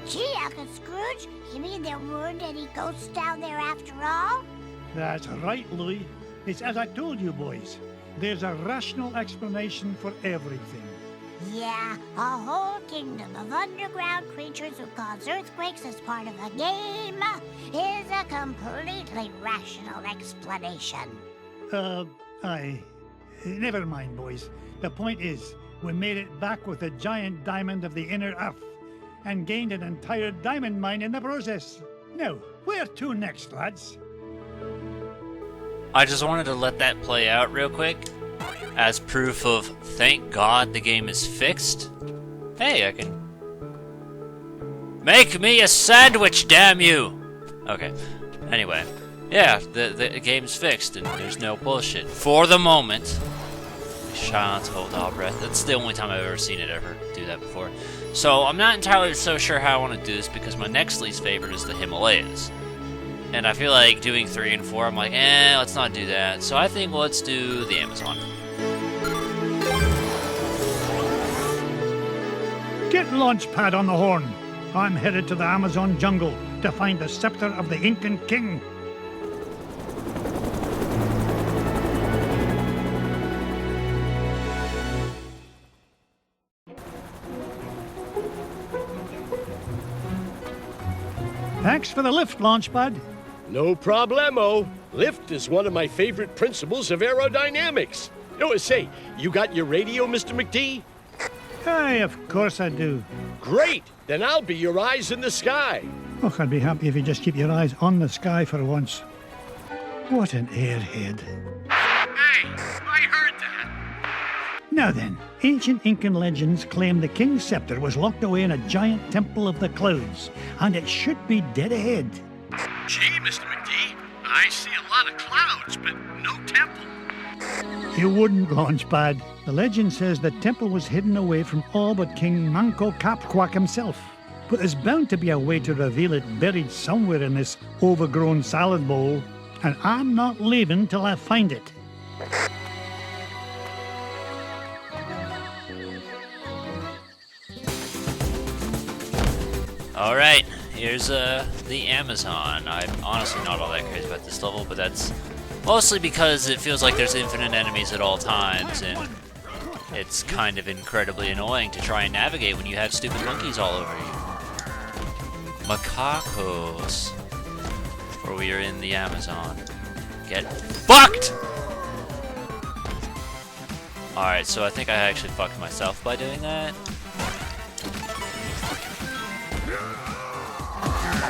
Gee, Uncle Scrooge, you mean there weren't any ghosts down there after all? That's right, Louis. It's as I told you, boys. There's a rational explanation for everything. Yeah, a whole kingdom of underground creatures who cause earthquakes as part of a game is a completely rational explanation. Never mind, boys. The point is, we made it back with a giant diamond of the inner earth, and gained an entire diamond mine in the process. Now, where to next, lads? I just wanted to let that play out real quick, as proof of, thank God the game is fixed. Hey, I can... Make me a sandwich, damn you! Okay, anyway. Yeah, the game's fixed, and there's no bullshit. For the moment. Silence, hold our breath. That's the only time I've ever seen it ever do that before. So, I'm not entirely so sure how I want to do this, because my next least favorite is the Himalayas. And I feel like doing 3 and 4, I'm like, let's not do that. So I think let's do the Amazon. Get Launchpad on the horn. I'm headed to the Amazon jungle to find the scepter of the Incan king. Thanks for the lift, Launchpad. No problemo. Lift is one of my favorite principles of aerodynamics. Oh, say, you got your radio, Mr. McD? Aye, of course I do. Great! Then I'll be your eyes in the sky. Oh, I'd be happy if you just keep your eyes on the sky for once. What an airhead. Hey, I heard that. Now then, ancient Incan legends claim the king's scepter was locked away in a giant temple of the clouds, and it should be dead ahead. Gee, Mr. McD, I see a lot of clouds, but no temple. You wouldn't, Launchpad. The legend says the temple was hidden away from all but King Manco Capquack himself. But there's bound to be a way to reveal it buried somewhere in this overgrown salad bowl, and I'm not leaving till I find it. Alright, here's the Amazon. I'm honestly not all that crazy about this level, but that's mostly because it feels like there's infinite enemies at all times, and it's kind of incredibly annoying to try and navigate when you have stupid monkeys all over you. Macacos. Where we are in the Amazon. Get fucked! Alright, so I think I actually fucked myself by doing that.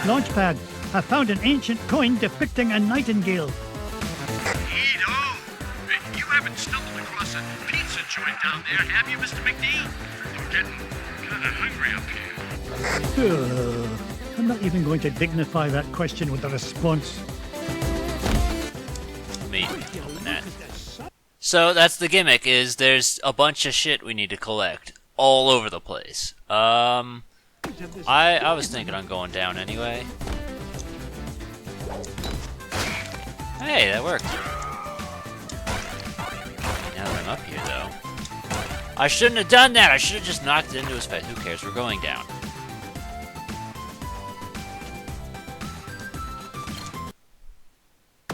Launchpad, I found an ancient coin depicting a nightingale. Neato! You haven't stumbled across a pizza joint down there, have you, Mr. McD? I'm getting kind of hungry up here. I'm not even going to dignify that question with a response. Let me open that. So that's the gimmick, is there's a bunch of shit we need to collect all over the place. I was thinking on going down anyway. Hey, that worked. Now that I'm up here, though. I shouldn't have done that! I should have just knocked it into his face. Who cares? We're going down.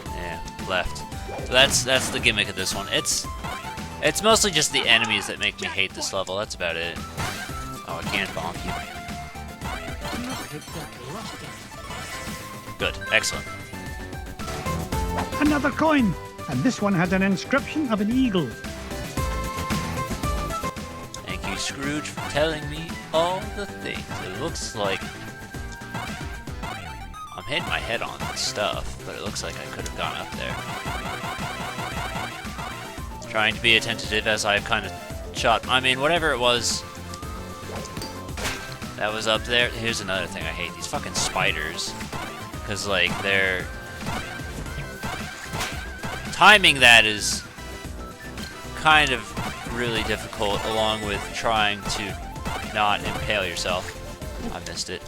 Yeah, left. So that's the gimmick of this one. It's mostly just the enemies that make me hate this level. That's about it. Oh, I can't bonk you. Good, excellent. Another coin! And this one has an inscription of an eagle. Thank you, Scrooge, for telling me all the things. It looks like I'm hitting my head on stuff, but it looks like I could have gone up there. Trying to be attentive as I've kind of shot. I mean, whatever it was that was up there. Here's another thing I hate. These fucking spiders. Because, like, they're... timing that is kind of really difficult, along with trying to not impale yourself. I missed it.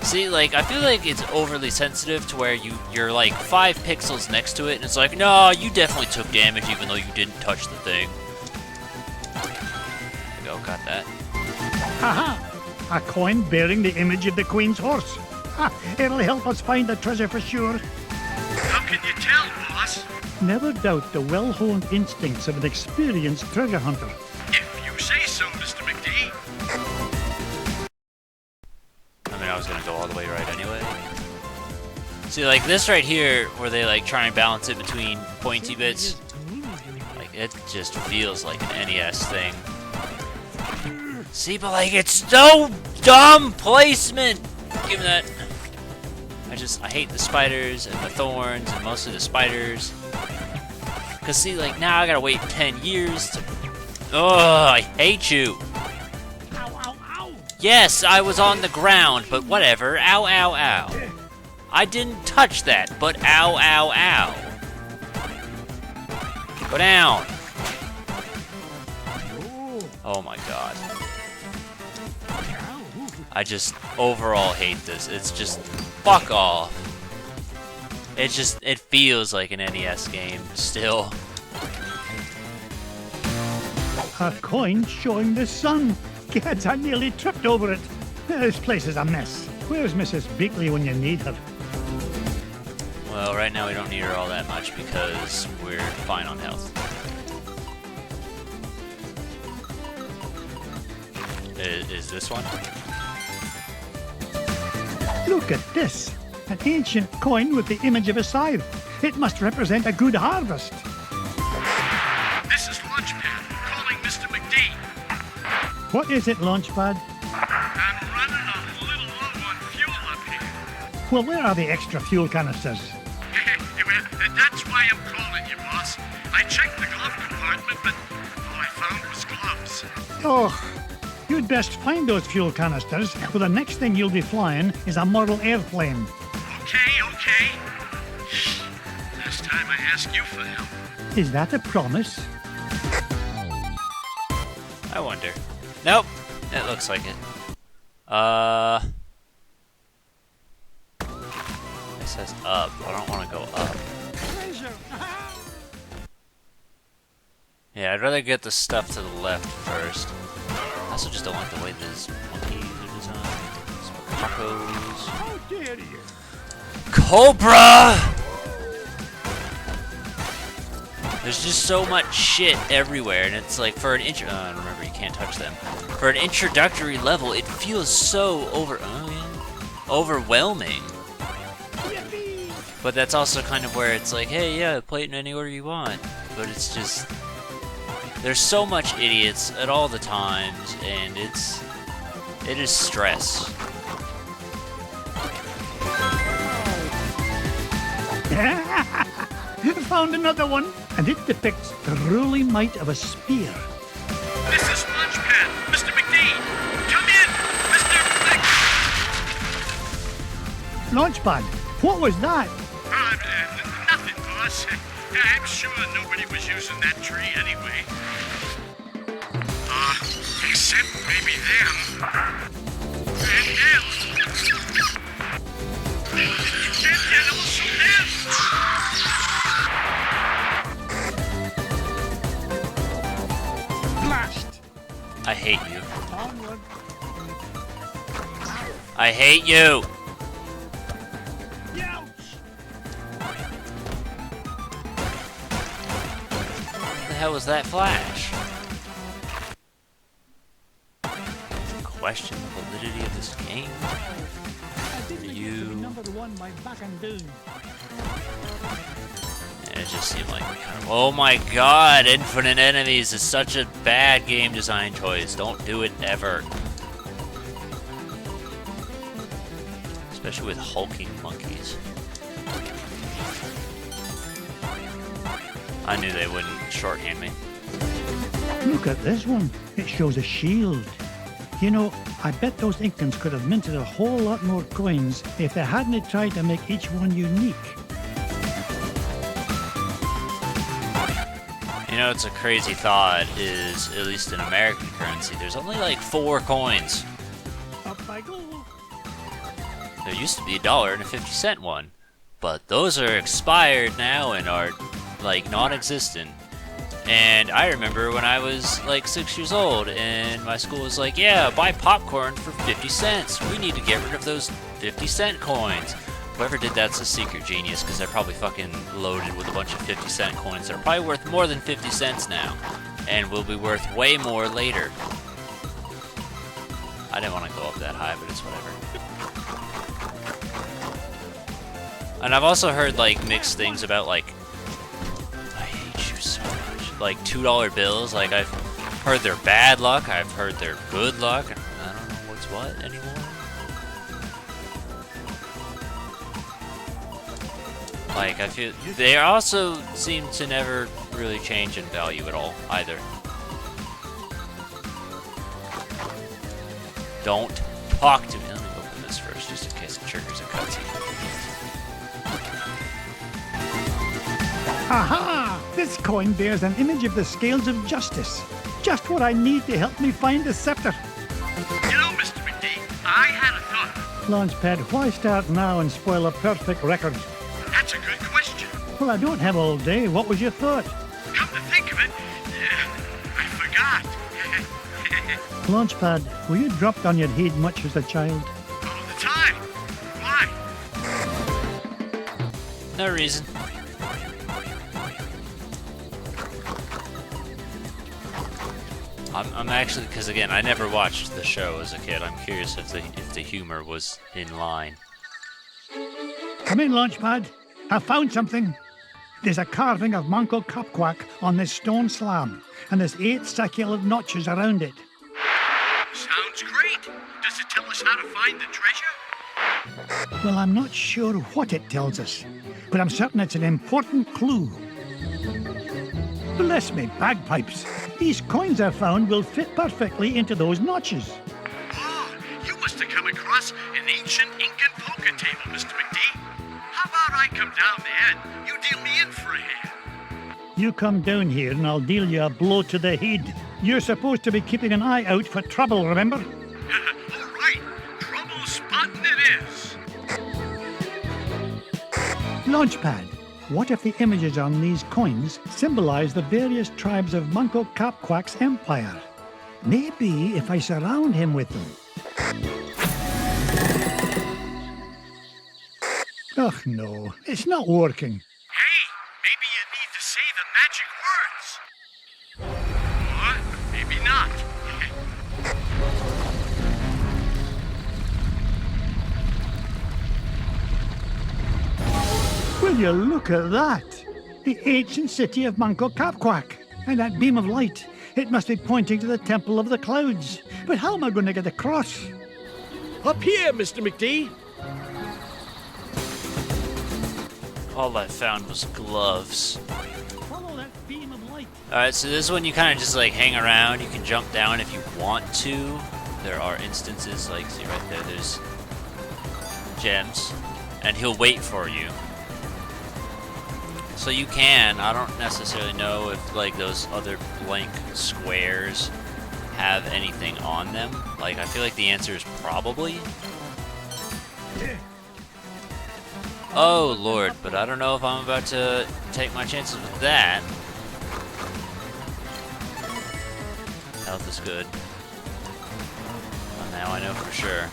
See, like, I feel like it's overly sensitive to where you're like 5 pixels next to it, and it's like, no, you definitely took damage even though you didn't touch the thing. There you go, got that. Haha! A coin bearing the image of the Queen's horse. Ha, it'll help us find the treasure for sure. How can you tell, boss? Never doubt the well-honed instincts of an experienced treasure hunter. If you say so, Mr. McD. I mean, I was gonna go all the way right anyway. See, like this right here, where they like try and balance it between pointy bits, like it just feels like an NES thing. See, but like it's so dumb placement. Give me that. I hate the spiders and the thorns and mostly the spiders. Cause see, like now I gotta wait 10 years to. Oh, I hate you. Ow, ow, ow! Yes, I was on the ground, but whatever. Ow, ow, ow. I didn't touch that, but ow, ow, ow. Go down. Oh my god. I just overall hate this. It's just fuck off. It feels like an NES game still. A coin showing the sun. Gads, I nearly tripped over it. This place is a mess. Where's Mrs. Beakley when you need her? Well, right now we don't need her all that much because we're fine on health. Is this one? Look at this. An ancient coin with the image of a scythe. It must represent a good harvest. This is Launchpad, calling Mr. McD. What is it, Launchpad? I'm running a little low on fuel up here. Well, where are the extra fuel canisters? Well, that's why I'm calling you, boss. I checked the glove compartment, but all I found was gloves. Oh, you'd best find those fuel canisters, for the next thing you'll be flying is a model airplane. Okay. Last time I asked you for help. Is that a promise? I wonder. Nope. It looks like it. It says up. I don't want to go up. Yeah, I'd rather get the stuff to the left first. I also just don't like the way these monkeys are designed. Some tacos. How dare you? Cobra! There's just so much shit everywhere, and it's like for an remember, you can't touch them. For an introductory level, it feels so overwhelming. But that's also kind of where it's like, hey, yeah, play it in any order you want. But it's just there's so much idiots at all the times, and it is stress. Found another one, and it depicts the ruling might of a spear. This is Launchpad, Mr. McD. Come in, Mr. Launchpad, what was that? Nothing, boss. I'm sure nobody was using that tree anyway. Except maybe them. And them. And also them. Blast! I hate you. Onward. I hate you! Ouch! What the hell was that flash? Question the validity of this game? Number one by back and down. It just seemed like kind of. Oh my god, Infinite Enemies is such a bad game design choice. Don't do it ever. Especially with hulking monkeys. I knew they wouldn't shorthand me. Look at this one. It shows a shield. You know, I bet those Incans could have minted a whole lot more coins if they hadn't tried to make each one unique. You know, it's a crazy thought is, at least in American currency, there's only like 4 coins. Up I go. There used to be $1 and a 50-cent one, but those are expired now and are like non-existent. And I remember when I was like 6 years old and my school was like, yeah, buy popcorn for 50 cents. We need to get rid of those 50-cent coins. Whoever did that's a secret genius, because they're probably fucking loaded with a bunch of 50-cent coins. They're probably worth more than 50 cents now, and will be worth way more later. I didn't want to go up that high, but it's whatever. And I've also heard like mixed things about like, I hate you so much. Like $2 bills, like I've heard they're bad luck, I've heard they're good luck, and I don't know what's what anymore. Like, I feel they also seem to never really change in value at all, either. Don't talk to me. Let me open this first, just in case it triggers a cutscene. Aha! This coin bears an image of the scales of justice. Just what I need to help me find the scepter. You know, Mr. McD, I had a thought. Launchpad, why start now and spoil a perfect record? That's a good question. Well, I don't have all day. What was your thought? Come to think of it, I forgot. Launchpad, were you dropped on your head much as a child? All the time. Why? No reason. I'm actually, because again, I never watched the show as a kid. I'm curious if the humor was in line. Come in, Launchpad. I found something. There's a carving of Manco Capquack on this stone slab, and there's 8 circular notches around it. Sounds great. Does it tell us how to find the treasure? Well, I'm not sure what it tells us, but I'm certain it's an important clue. Bless me bagpipes. These coins I found will fit perfectly into those notches. Oh, you must have come across an ancient Incan poker table, Mr. McD. How about I come down there and you deal me in for a hand? You come down here and I'll deal you a blow to the head. You're supposed to be keeping an eye out for trouble, remember? All right, trouble spotting it is. Launchpad, what if the images on these coins symbolize the various tribes of Manco Capquack's empire? Maybe if I surround him with them. Oh no, it's not working. Hey, maybe you need to say the magic words. Or maybe not. Will you look at that? The ancient city of Manco Capquack. And that beam of light. It must be pointing to the Temple of the Clouds. But how am I going to get across? Up here, Mr. McD. All I found was gloves. Follow that beam of light. Alright, so this one you kind of just like hang around. You can jump down if you want to. There are instances, like, see right there, there's gems. And he'll wait for you. So you can, I don't necessarily know if like those other blank squares have anything on them. Like, I feel like the answer is probably. Oh lord, but I don't know if I'm about to take my chances with that. Health is good. Well, now I know for sure.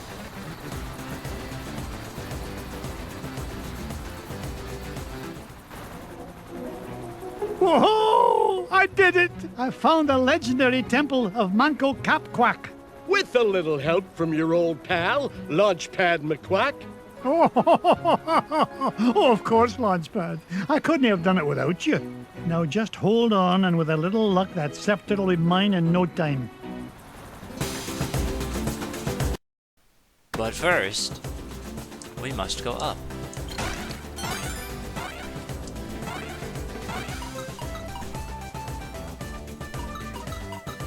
Whoa! I did it! I found the legendary temple of Manco Capquack. With a little help from your old pal, Launchpad McQuack. Oh, of course, Launchpad. I couldn't have done it without you. Now just hold on, and with a little luck, that scepter will be mine in no time. But first, we must go up.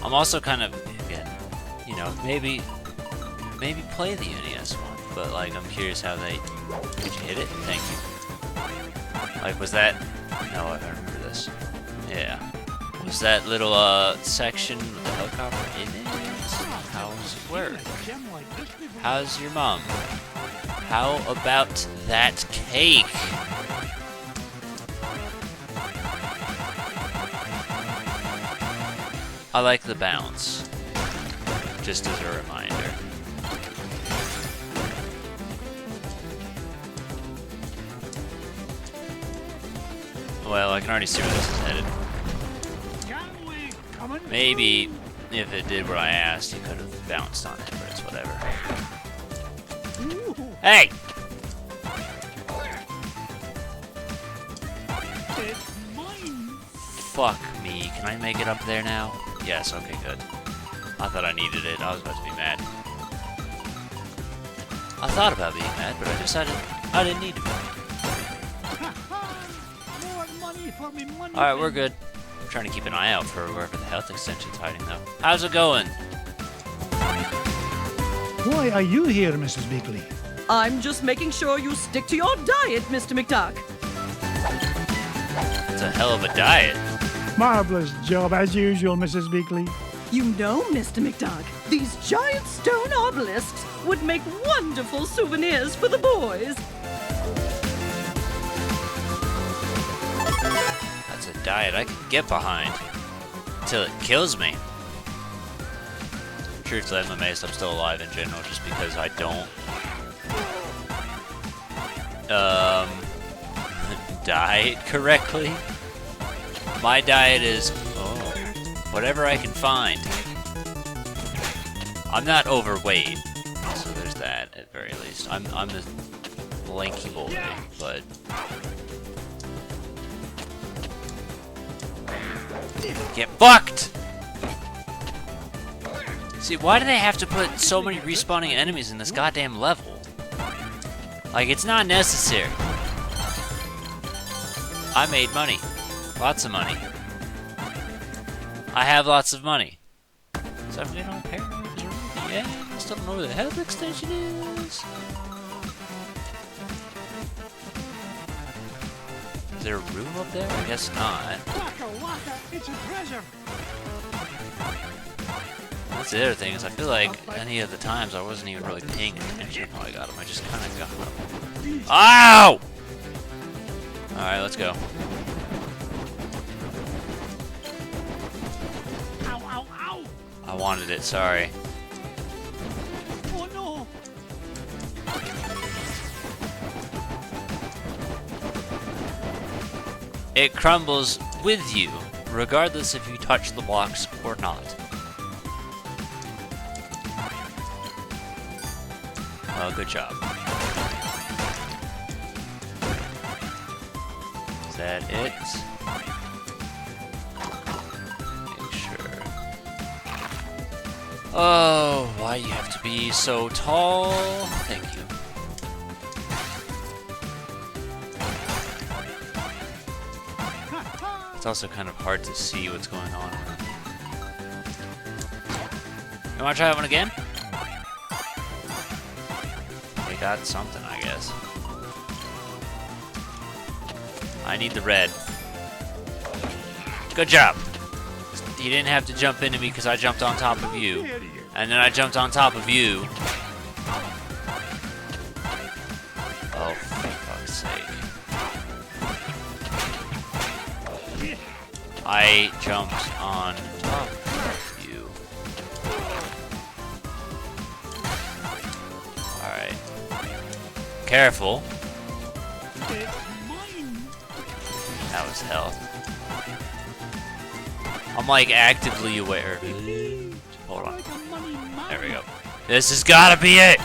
I'm also kind of, again, you know, maybe play the NES one, but like I'm curious how they. Did you hit it? Thank you. Like, was that? No, I remember this. Yeah. Was that little section with the helicopter in it? How's it work? How's your mom? How about that cake? I like the bounce. Just as a reminder. Well, I can already see where this is headed. Maybe if it did what I asked, you could have bounced on it, but it's whatever. Hey! Fuck me. Can I make it up there now? Yes, okay, good. I thought I needed it. I was about to be mad. I thought about being mad, but I decided I didn't need to be. Alright, we're good. I'm trying to keep an eye out for wherever the health extension's hiding, though. How's it going? Why are you here, Mrs. Beakley? I'm just making sure you stick to your diet, Mr. McDuck. It's a hell of a diet. Marvelous job, as usual, Mrs. Beakley. You know, Mr. McDuck, these giant stone obelisks would make wonderful souvenirs for the boys. That's a diet I can get behind. Until it kills me. Truthfully, I'm amazed I'm still alive in general, just because I don't... diet correctly. My diet is, whatever I can find. I'm not overweight, so there's that at very least. I'm the lanky boy, but get fucked. See, why do they have to put so many respawning enemies in this goddamn level? Like, it's not necessary. I made money. Lots of money. I have lots of money. So I'm getting on paranoid. Yeah, I still don't know where the health extension is. Is there a room up there? I guess not. Waka waka, it's a treasure. That's the other thing, is I feel like any of the times I wasn't even really paying attention how I got them. I just kind of got them. Ow! Alright, let's go. Ow, ow, ow! I wanted it, sorry. Oh no! It crumbles with you, regardless if you touch the blocks or not. Oh, good job. Is that it? Make sure. Oh, why do you have to be so tall? Thank you. It's also kind of hard to see what's going on. You wanna try that one again? They got something, I guess. I need the red. Good job. You didn't have to jump into me because I jumped on top of you. And then I jumped on top of you. Oh, for fuck's sake. I jumped on top of you. Alright. Careful. That was hell. I'm like actively aware. Hold on. There we go. This has gotta be it!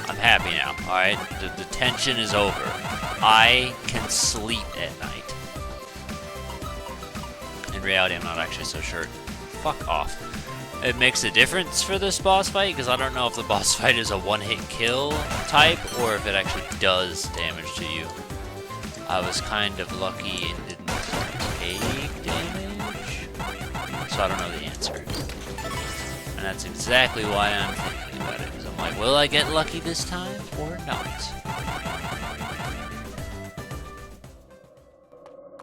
I'm happy now, alright? The tension is over. I can sleep at night. In reality, I'm not actually so sure. Fuck off. It makes a difference for this boss fight, because I don't know if the boss fight is a one-hit kill type, or if it actually does damage to you. I was kind of lucky and didn't take damage, so I don't know the answer. And that's exactly why I'm thinking about it, because I'm like, will I get lucky this time, or not?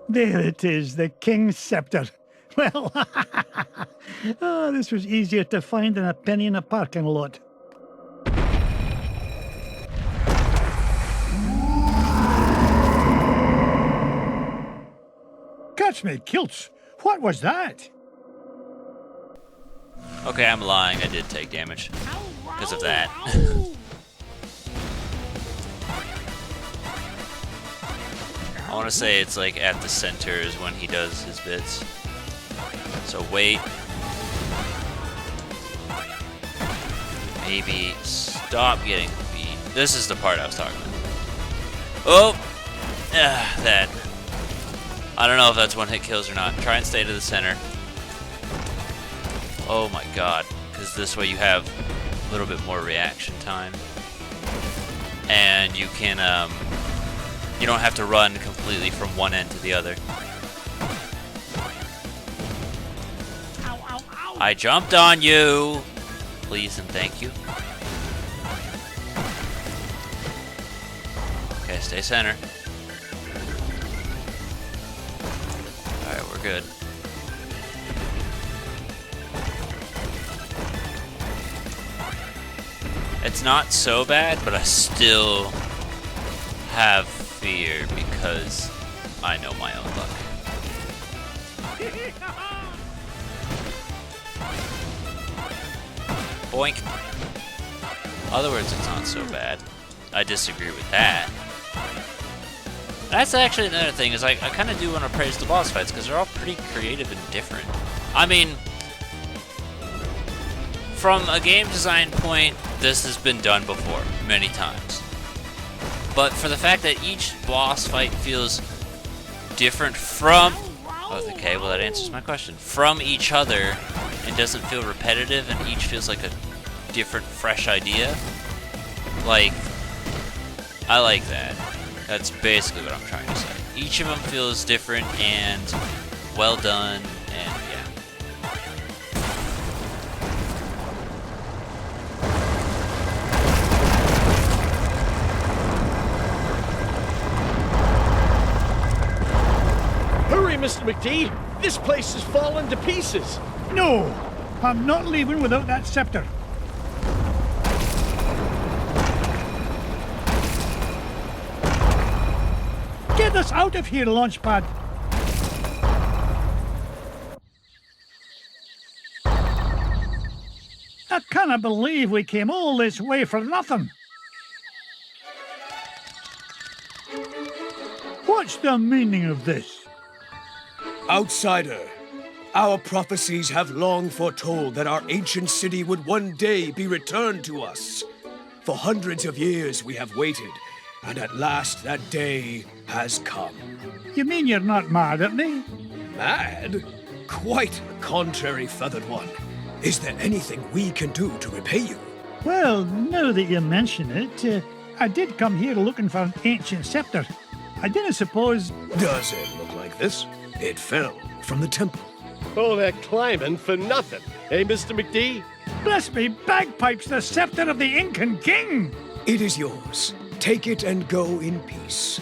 There it is, the King's Scepter. Well, oh, this was easier to find than a penny in a parking lot. Catch me kilts! What was that? Okay, I'm lying. I did take damage because of that. I want to say it's like at the center is when he does his bits. So wait. Maybe stop getting beat. This is the part I was talking about. Oh! That. I don't know if that's one hit kills or not. Try and stay to the center. Oh my god. Because this way you have a little bit more reaction time. And you can, you don't have to run completely from one end to the other. I jumped on you! Please and thank you. Okay, stay center. Alright, we're good. It's not so bad, but I still have fear because I know my own luck. Boink. In other words, it's not so bad. I disagree with that. That's actually another thing, is I kind of do want to praise the boss fights, because they're all pretty creative and different. I mean, from a game design point, this has been done before, many times. But for the fact that each boss fight feels different from... Oh, okay, well that answers my question. From each other, and doesn't feel repetitive, and each feels like a different, fresh idea. Like, I like that. That's basically what I'm trying to say. Each of them feels different and well done, and yeah. Hurry, Mr. McD! This place has fallen to pieces! No! I'm not leaving without that scepter. Get us out of here, Launchpad! I cannot believe we came all this way for nothing. What's the meaning of this? Outsider, our prophecies have long foretold that our ancient city would one day be returned to us. For hundreds of years we have waited, and at last that day has come. You mean you're not mad at me? Mad? Quite the contrary, Feathered One. Is there anything we can do to repay you? Well, now that you mention it, I did come here looking for an ancient scepter. I didn't suppose... Does it look like this? It fell from the temple. All that climbing for nothing, eh, Mr. McD? Bless me bagpipes, the scepter of the Incan king! It is yours. Take it and go in peace.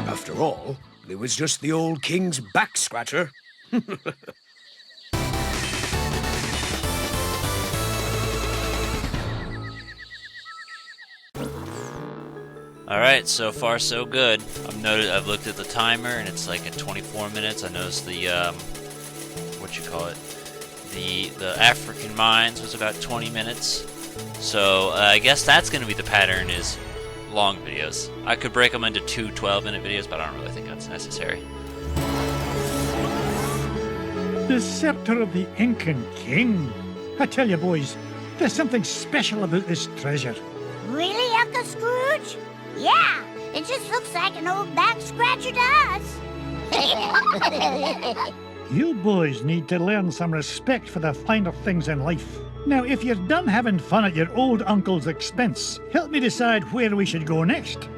After all, it was just the old king's back scratcher. Alright, so far so good. I've looked at the timer and it's like at 24 minutes. I noticed the the African mines was about 20 minutes. So I guess that's gonna be the pattern, is long videos. I could break them into two 12-minute videos, but I don't really think that's necessary. The scepter of the Incan king. I tell you, boys, there's something special about this treasure. Really, Uncle Scrooge? Yeah, it just looks like an old back scratcher to us. You boys need to learn some respect for the finer things in life. Now, if you're done having fun at your old uncle's expense, help me decide where we should go next.